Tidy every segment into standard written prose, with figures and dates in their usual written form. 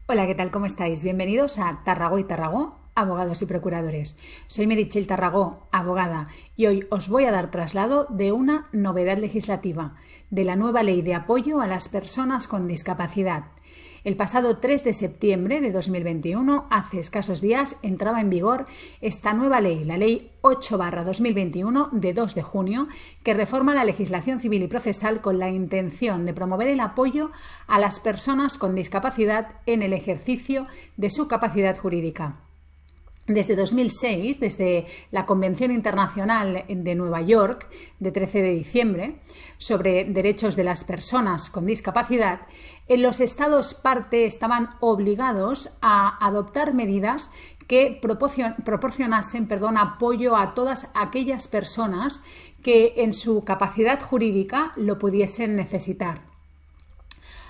Hola, ¿qué tal? ¿Cómo estáis? Bienvenidos a Tarragó y Tarragó, abogados y procuradores. Soy Meritxell Tarragó, abogada, y hoy os voy a dar traslado de una novedad legislativa, de la nueva Ley de Apoyo a las Personas con Discapacidad. El pasado 3 de septiembre de 2021, hace escasos días, entraba en vigor esta nueva ley, la Ley 8/2021 de 2 de junio, que reforma la legislación civil y procesal con la intención de promover el apoyo a las personas con discapacidad en el ejercicio de su capacidad jurídica. Desde 2006, desde la Convención Internacional de Nueva York de 13 de diciembre sobre derechos de las personas con discapacidad, los Estados parte estaban obligados a adoptar medidas que proporcionasen apoyo a todas aquellas personas que en su capacidad jurídica lo pudiesen necesitar.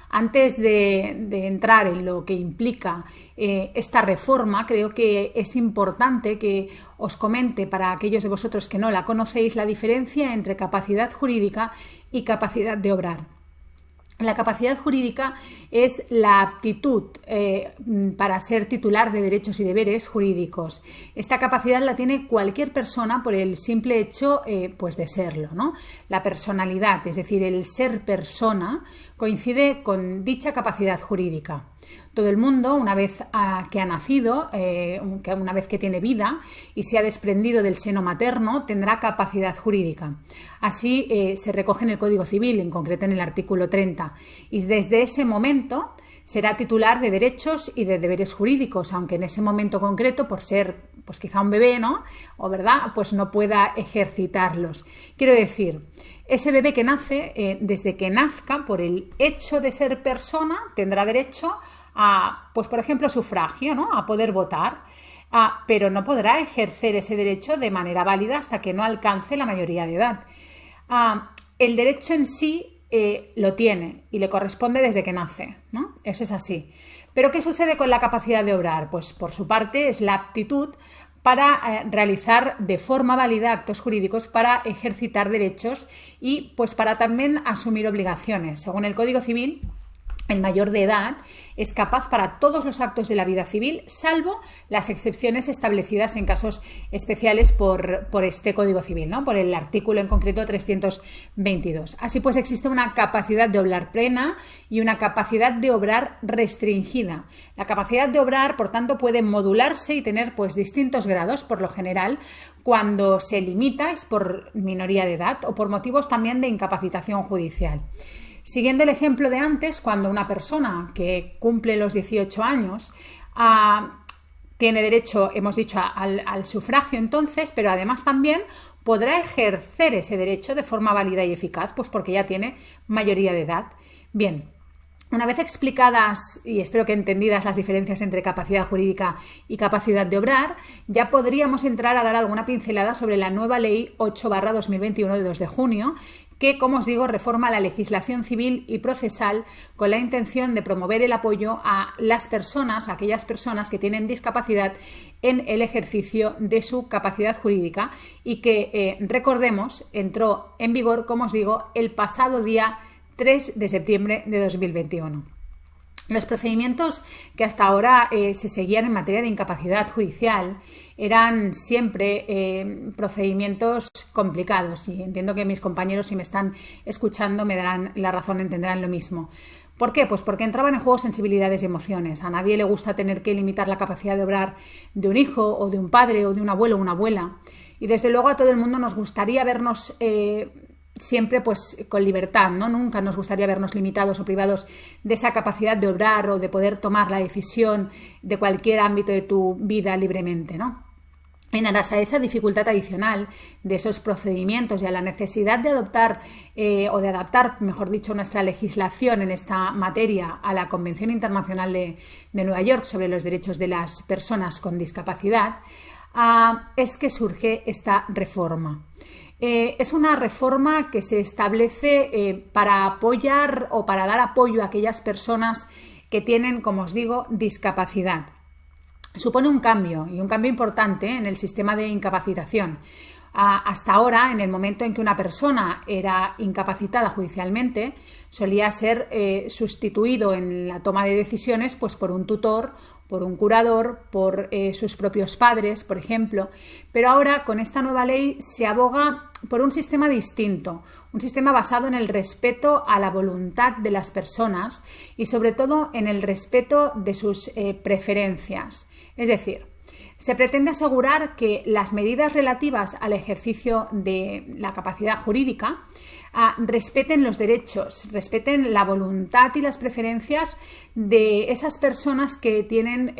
Antes de entrar en lo que implica esta reforma, creo que es importante que os comente, para aquellos de vosotros que no la conocéis, la diferencia entre capacidad jurídica y capacidad de obrar. La capacidad jurídica es la aptitud para ser titular de derechos y deberes jurídicos. Esta capacidad la tiene cualquier persona por el simple hecho de serlo, ¿no? La personalidad, es decir, el ser persona, coincide con dicha capacidad jurídica. Todo el mundo, una vez que ha nacido, una vez que tiene vida y se ha desprendido del seno materno, tendrá capacidad jurídica. Así se recoge en el Código Civil, en concreto en el artículo 30. Y desde ese momento será titular de derechos y de deberes jurídicos, aunque en ese momento concreto, por ser quizá un bebé, ¿no? O verdad, pues no pueda ejercitarlos. Quiero decir, ese bebé que nace, desde que nazca, por el hecho de ser persona, tendrá derecho a, por ejemplo, sufragio, ¿no? A poder votar, pero no podrá ejercer ese derecho de manera válida hasta que no alcance la mayoría de edad. El derecho en sí lo tiene y le corresponde desde que nace, ¿no? Eso es así. Pero ¿qué sucede con la capacidad de obrar? Pues por su parte es la aptitud para realizar de forma válida actos jurídicos, para ejercitar derechos y para también asumir obligaciones. Según el Código Civil, el mayor de edad es capaz para todos los actos de la vida civil, salvo las excepciones establecidas en casos especiales por este Código Civil, ¿no? Por el artículo en concreto 322. Así pues, existe una capacidad de obrar plena y una capacidad de obrar restringida. La capacidad de obrar, por tanto, puede modularse y tener distintos grados. Por lo general, cuando se limita es por minoría de edad o por motivos también de incapacitación judicial. Siguiendo el ejemplo de antes, cuando una persona que cumple los 18 años tiene derecho, hemos dicho, al sufragio entonces, pero además también podrá ejercer ese derecho de forma válida y eficaz, porque ya tiene mayoría de edad. Bien, una vez explicadas y espero que entendidas las diferencias entre capacidad jurídica y capacidad de obrar, ya podríamos entrar a dar alguna pincelada sobre la nueva Ley 8/2021 de 2 de junio, que, como os digo, reforma la legislación civil y procesal con la intención de promover el apoyo a las personas, a aquellas personas que tienen discapacidad en el ejercicio de su capacidad jurídica y que, recordemos, entró en vigor, como os digo, el pasado día 3 de septiembre de 2021. Los procedimientos que hasta ahora se seguían en materia de incapacidad judicial eran siempre procedimientos complicados, y entiendo que mis compañeros, si me están escuchando, me darán la razón, entenderán lo mismo. ¿Por qué? Pues porque entraban en juego sensibilidades y emociones. A nadie le gusta tener que limitar la capacidad de obrar de un hijo o de un padre o de un abuelo o una abuela. Y desde luego a todo el mundo nos gustaría vernos siempre con libertad, ¿no? Nunca nos gustaría vernos limitados o privados de esa capacidad de obrar o de poder tomar la decisión de cualquier ámbito de tu vida libremente, ¿no? En aras a esa dificultad adicional de esos procedimientos y a la necesidad de adoptar o de adaptar, mejor dicho, nuestra legislación en esta materia a la Convención Internacional de Nueva York sobre los derechos de las personas con discapacidad, es que surge esta reforma. Es una reforma que se establece para apoyar o para dar apoyo a aquellas personas que tienen, como os digo, discapacidad. Supone un cambio, y un cambio importante, en el sistema de incapacitación. Hasta ahora, en el momento en que una persona era incapacitada judicialmente, solía ser sustituido en la toma de decisiones pues, por un tutor, por un curador, por sus propios padres, por ejemplo. Pero ahora, con esta nueva ley, se aboga por un sistema distinto, un sistema basado en el respeto a la voluntad de las personas y, sobre todo, en el respeto de sus preferencias. Es decir, se pretende asegurar que las medidas relativas al ejercicio de la capacidad jurídica respeten los derechos, respeten la voluntad y las preferencias de esas personas que tienen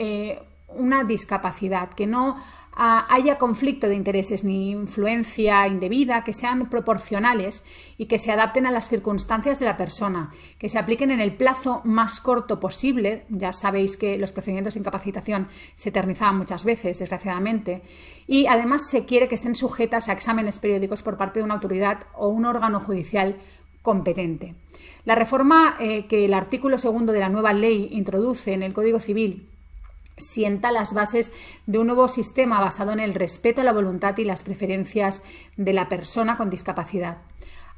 una discapacidad, que no haya conflicto de intereses ni influencia indebida, que sean proporcionales y que se adapten a las circunstancias de la persona, que se apliquen en el plazo más corto posible. Ya sabéis que los procedimientos de incapacitación se eternizaban muchas veces, desgraciadamente, y además se quiere que estén sujetas a exámenes periódicos por parte de una autoridad o un órgano judicial competente. La reforma que el artículo 2 de la nueva ley introduce en el Código Civil sienta las bases de un nuevo sistema basado en el respeto a la voluntad y las preferencias de la persona con discapacidad.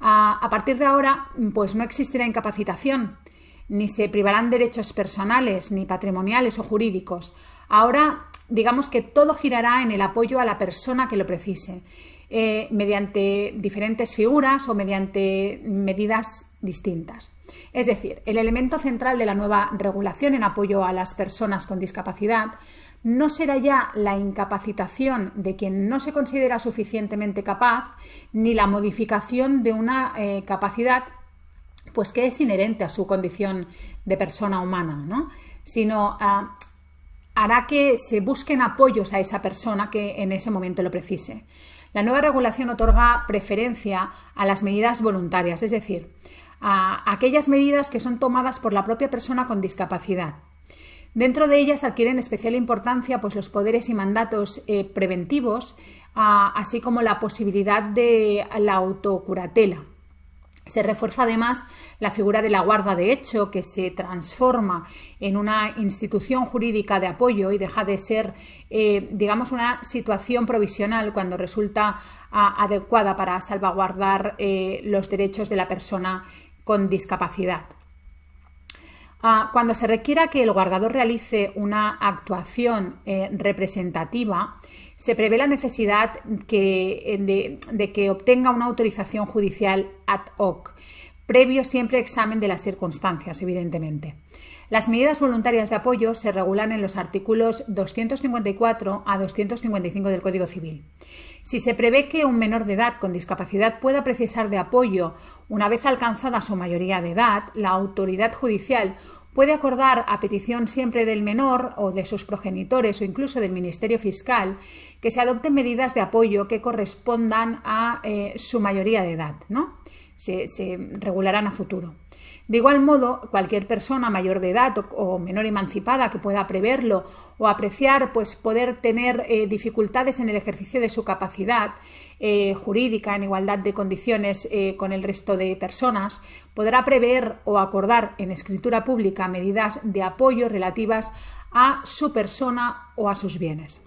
A partir de ahora, pues no existirá incapacitación, ni se privarán derechos personales, ni patrimoniales o jurídicos. Ahora, digamos que todo girará en el apoyo a la persona que lo precise, mediante diferentes figuras o mediante medidas distintas. Es decir, el elemento central de la nueva regulación en apoyo a las personas con discapacidad no será ya la incapacitación de quien no se considera suficientemente capaz, ni la modificación de una capacidad pues que es inherente a su condición de persona humana, ¿no? Sino hará que se busquen apoyos a esa persona que en ese momento lo precise. La nueva regulación otorga preferencia a las medidas voluntarias, es decir, a aquellas medidas que son tomadas por la propia persona con discapacidad. Dentro de ellas adquieren especial importancia pues, los poderes y mandatos preventivos, así como la posibilidad de la autocuratela. Se refuerza además la figura de la guarda de hecho, que se transforma en una institución jurídica de apoyo y deja de ser, digamos, una situación provisional cuando resulta adecuada para salvaguardar los derechos de la persona con discapacidad. Cuando se requiera que el guardador realice una actuación representativa, se prevé la necesidad de que obtenga una autorización judicial ad hoc, previo siempre examen de las circunstancias, evidentemente. Las medidas voluntarias de apoyo se regulan en los artículos 254 a 255 del Código Civil. Si se prevé que un menor de edad con discapacidad pueda precisar de apoyo una vez alcanzada su mayoría de edad, la autoridad judicial puede acordar, a petición siempre del menor o de sus progenitores o incluso del Ministerio Fiscal, que se adopten medidas de apoyo que correspondan a su mayoría de edad, ¿no? Se regularán a futuro. De igual modo, cualquier persona mayor de edad o menor emancipada que pueda preverlo o apreciar pues, poder tener dificultades en el ejercicio de su capacidad jurídica en igualdad de condiciones con el resto de personas, podrá prever o acordar en escritura pública medidas de apoyo relativas a su persona o a sus bienes.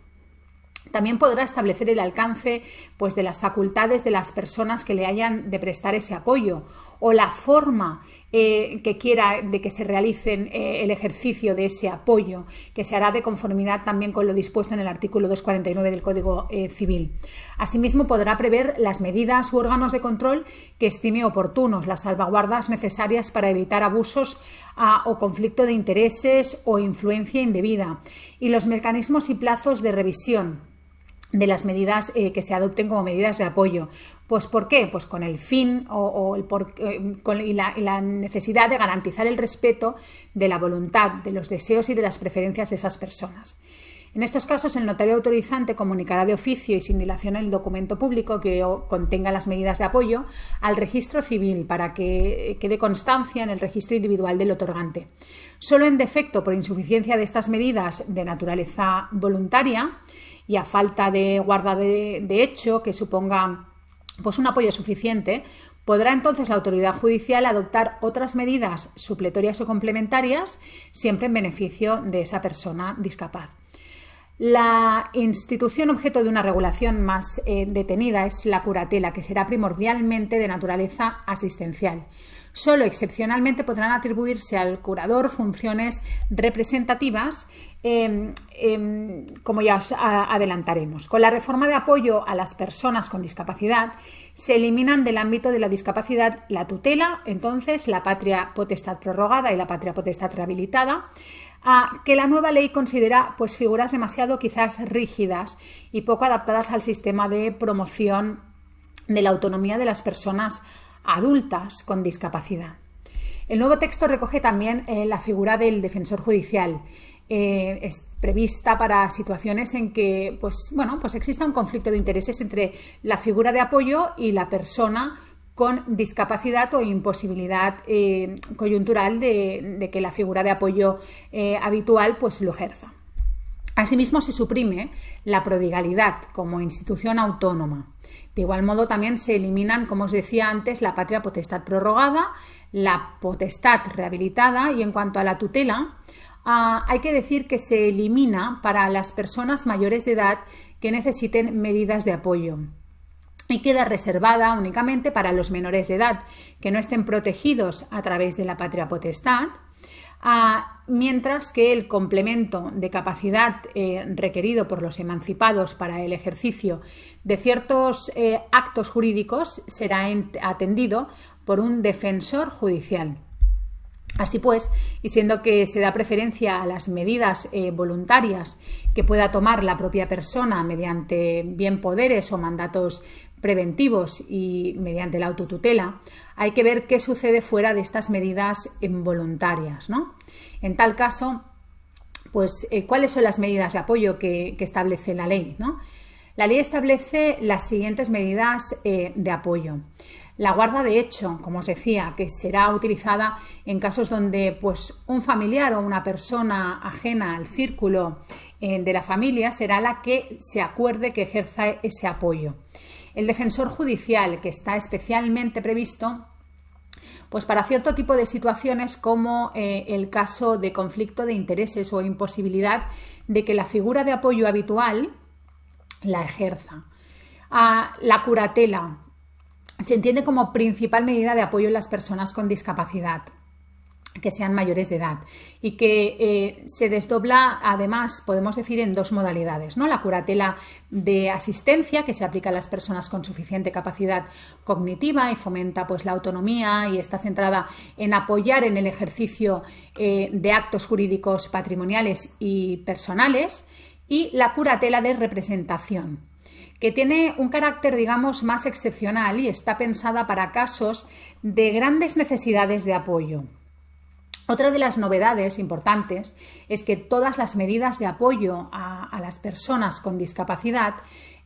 También podrá establecer el alcance pues, de las facultades de las personas que le hayan de prestar ese apoyo o la forma que quiera de que se realicen el ejercicio de ese apoyo, que se hará de conformidad también con lo dispuesto en el artículo 249 del Código Civil. Asimismo, podrá prever las medidas u órganos de control que estime oportunos, las salvaguardas necesarias para evitar abusos o conflicto de intereses o influencia indebida y los mecanismos y plazos de revisión de las medidas que se adopten como medidas de apoyo. Pues ¿por qué? Pues con el fin y la necesidad de garantizar el respeto de la voluntad, de los deseos y de las preferencias de esas personas. En estos casos, el notario autorizante comunicará de oficio y sin dilación el documento público que contenga las medidas de apoyo al registro civil para que quede constancia en el registro individual del otorgante. Solo en defecto por insuficiencia de estas medidas de naturaleza voluntaria y a falta de guarda de hecho que suponga pues, un apoyo suficiente, podrá entonces la autoridad judicial adoptar otras medidas supletorias o complementarias, siempre en beneficio de esa persona discapaz. La institución objeto de una regulación más detenida es la curatela, que será primordialmente de naturaleza asistencial. Solo excepcionalmente podrán atribuirse al curador funciones representativas, como ya os adelantaremos. Con la reforma de apoyo a las personas con discapacidad se eliminan del ámbito de la discapacidad la tutela, entonces la patria potestad prorrogada y la patria potestad rehabilitada, que la nueva ley considera pues figuras demasiado quizás rígidas y poco adaptadas al sistema de promoción de la autonomía de las personas adultas con discapacidad. El nuevo texto recoge también la figura del defensor judicial. Es prevista para situaciones en que pues exista un conflicto de intereses entre la figura de apoyo y la persona con discapacidad o imposibilidad coyuntural de que la figura de apoyo habitual pues lo ejerza. Asimismo, se suprime la prodigalidad como institución autónoma. De igual modo, también se eliminan, como os decía antes, la patria potestad prorrogada, la potestad rehabilitada y en cuanto a la tutela, hay que decir que se elimina para las personas mayores de edad que necesiten medidas de apoyo y queda reservada únicamente para los menores de edad que no estén protegidos a través de la patria potestad, mientras que el complemento de capacidad requerido por los emancipados para el ejercicio de ciertos actos jurídicos será atendido por un defensor judicial. Así pues, y siendo que se da preferencia a las medidas voluntarias que pueda tomar la propia persona mediante bien poderes o mandatos preventivos y mediante la autotutela, hay que ver qué sucede fuera de estas medidas voluntarias, ¿no? En tal caso, pues, ¿cuáles son las medidas de apoyo que establece la ley, ¿no? La ley establece las siguientes medidas de apoyo. La guarda de hecho, como os decía, que será utilizada en casos donde pues, un familiar o una persona ajena al círculo de la familia será la que se acuerde que ejerza ese apoyo. El defensor judicial, que está especialmente previsto pues para cierto tipo de situaciones como el caso de conflicto de intereses o imposibilidad de que la figura de apoyo habitual la ejerza. La curatela se entiende como principal medida de apoyo en las personas con discapacidad que sean mayores de edad y que se desdobla además, podemos decir, en dos modalidades, ¿no? La curatela de asistencia, que se aplica a las personas con suficiente capacidad cognitiva y fomenta pues, la autonomía y está centrada en apoyar en el ejercicio de actos jurídicos patrimoniales y personales, y la curatela de representación, que tiene un carácter, digamos, más excepcional y está pensada para casos de grandes necesidades de apoyo. Otra de las novedades importantes es que todas las medidas de apoyo a las personas con discapacidad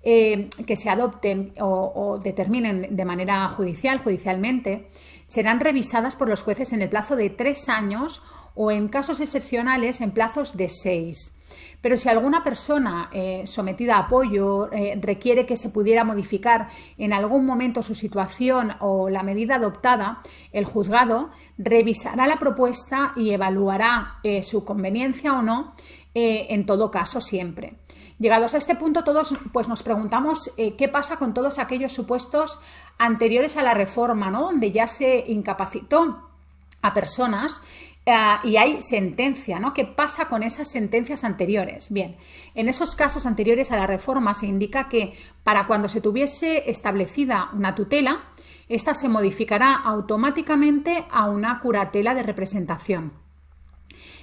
que se adopten o determinen de manera judicialmente, serán revisadas por los jueces en el plazo de 3 años o en casos excepcionales en plazos de 6. Pero si alguna persona sometida a apoyo requiere que se pudiera modificar en algún momento su situación o la medida adoptada, el juzgado revisará la propuesta y evaluará su conveniencia o no, en todo caso siempre. Llegados a este punto, todos pues, nos preguntamos qué pasa con todos aquellos supuestos anteriores a la reforma, ¿no? Donde ya se incapacitó a personas y hay sentencia, ¿no? ¿Qué pasa con esas sentencias anteriores? Bien, en esos casos anteriores a la reforma se indica que para cuando se tuviese establecida una tutela, esta se modificará automáticamente a una curatela de representación.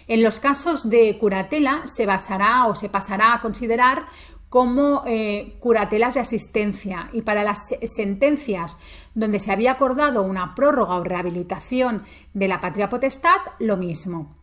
En los casos de curatela se basará o se pasará a considerar como curatelas de asistencia, y para las sentencias donde se había acordado una prórroga o rehabilitación de la patria potestad, lo mismo.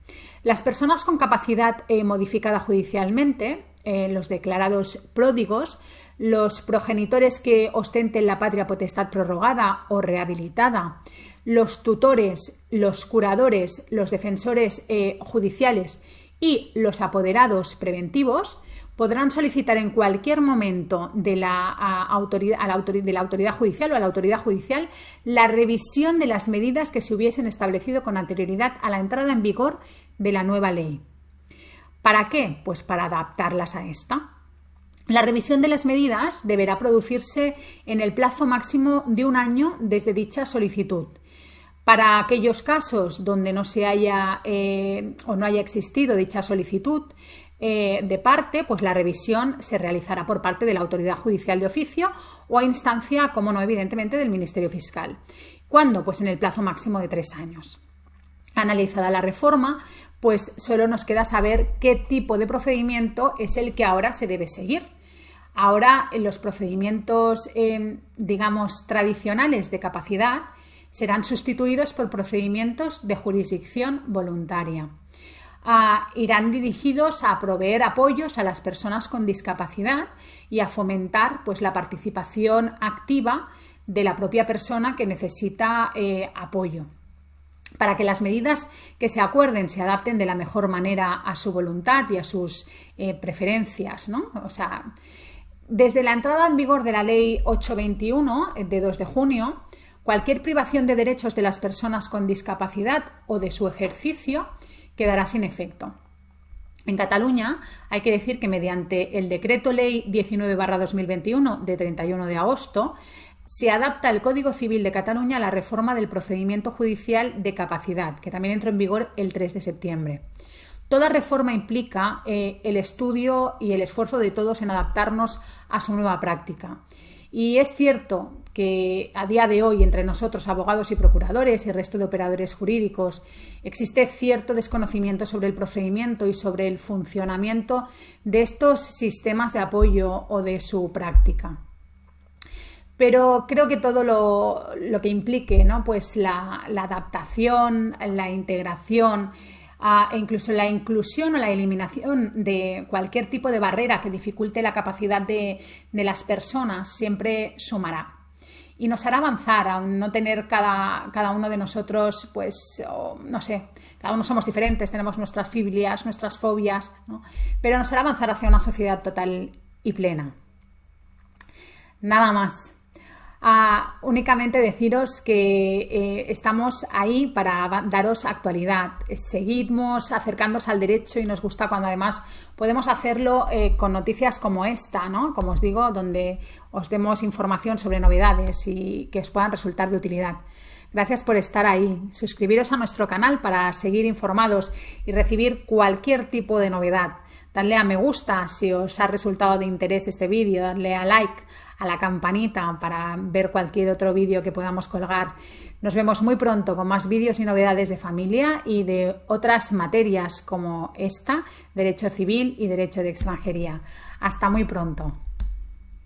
Las personas con capacidad modificada judicialmente, los declarados pródigos, los progenitores que ostenten la patria potestad prorrogada o rehabilitada, los tutores, los curadores, los defensores judiciales y los apoderados preventivos podrán solicitar en cualquier momento de la autoridad judicial o a la autoridad judicial la revisión de las medidas que se hubiesen establecido con anterioridad a la entrada en vigor de la nueva ley. ¿Para qué? Pues para adaptarlas a esta. La revisión de las medidas deberá producirse en el plazo máximo de 1 año desde dicha solicitud. Para aquellos casos donde no se haya o no haya existido dicha solicitud de parte, pues la revisión se realizará por parte de la autoridad judicial de oficio o a instancia, como no, evidentemente, del Ministerio Fiscal. ¿Cuándo? Pues en el plazo máximo de 3 años. Analizada la reforma, pues solo nos queda saber qué tipo de procedimiento es el que ahora se debe seguir. Ahora los procedimientos, digamos, tradicionales de capacidad serán sustituidos por procedimientos de jurisdicción voluntaria. Irán dirigidos a proveer apoyos a las personas con discapacidad y a fomentar, pues, la participación activa de la propia persona que necesita apoyo, para que las medidas que se acuerden se adapten de la mejor manera a su voluntad y a sus preferencias, ¿no? O sea, desde la entrada en vigor de la Ley 821 de 2 de junio, cualquier privación de derechos de las personas con discapacidad o de su ejercicio quedará sin efecto. En Cataluña hay que decir que mediante el Decreto Ley 19/2021 de 31 de agosto se adapta el Código Civil de Cataluña a la reforma del procedimiento judicial de capacidad, que también entró en vigor el 3 de septiembre. Toda reforma implica el estudio y el esfuerzo de todos en adaptarnos a su nueva práctica. Y es cierto que a día de hoy entre nosotros, abogados y procuradores y el resto de operadores jurídicos, existe cierto desconocimiento sobre el procedimiento y sobre el funcionamiento de estos sistemas de apoyo o de su práctica. Pero creo que todo lo que implique, ¿no? Pues la adaptación, la integración, e incluso la inclusión o la eliminación de cualquier tipo de barrera que dificulte la capacidad de las personas siempre sumará y nos hará avanzar, a no tener cada uno de nosotros, pues, no sé, cada uno somos diferentes, tenemos nuestras filias, nuestras fobias, ¿no? Pero nos hará avanzar hacia una sociedad total y plena. Nada más. Únicamente deciros que estamos ahí para daros actualidad. Seguidnos acercándoos al derecho y nos gusta cuando además podemos hacerlo con noticias como esta, ¿no? Como os digo, donde os demos información sobre novedades y que os puedan resultar de utilidad. Gracias por estar ahí. Suscribiros a nuestro canal para seguir informados y recibir cualquier tipo de novedad. Dadle a me gusta si os ha resultado de interés este vídeo, dadle a like, a la campanita para ver cualquier otro vídeo que podamos colgar. Nos vemos muy pronto con más vídeos y novedades de familia y de otras materias como esta, Derecho Civil y Derecho de Extranjería. Hasta muy pronto.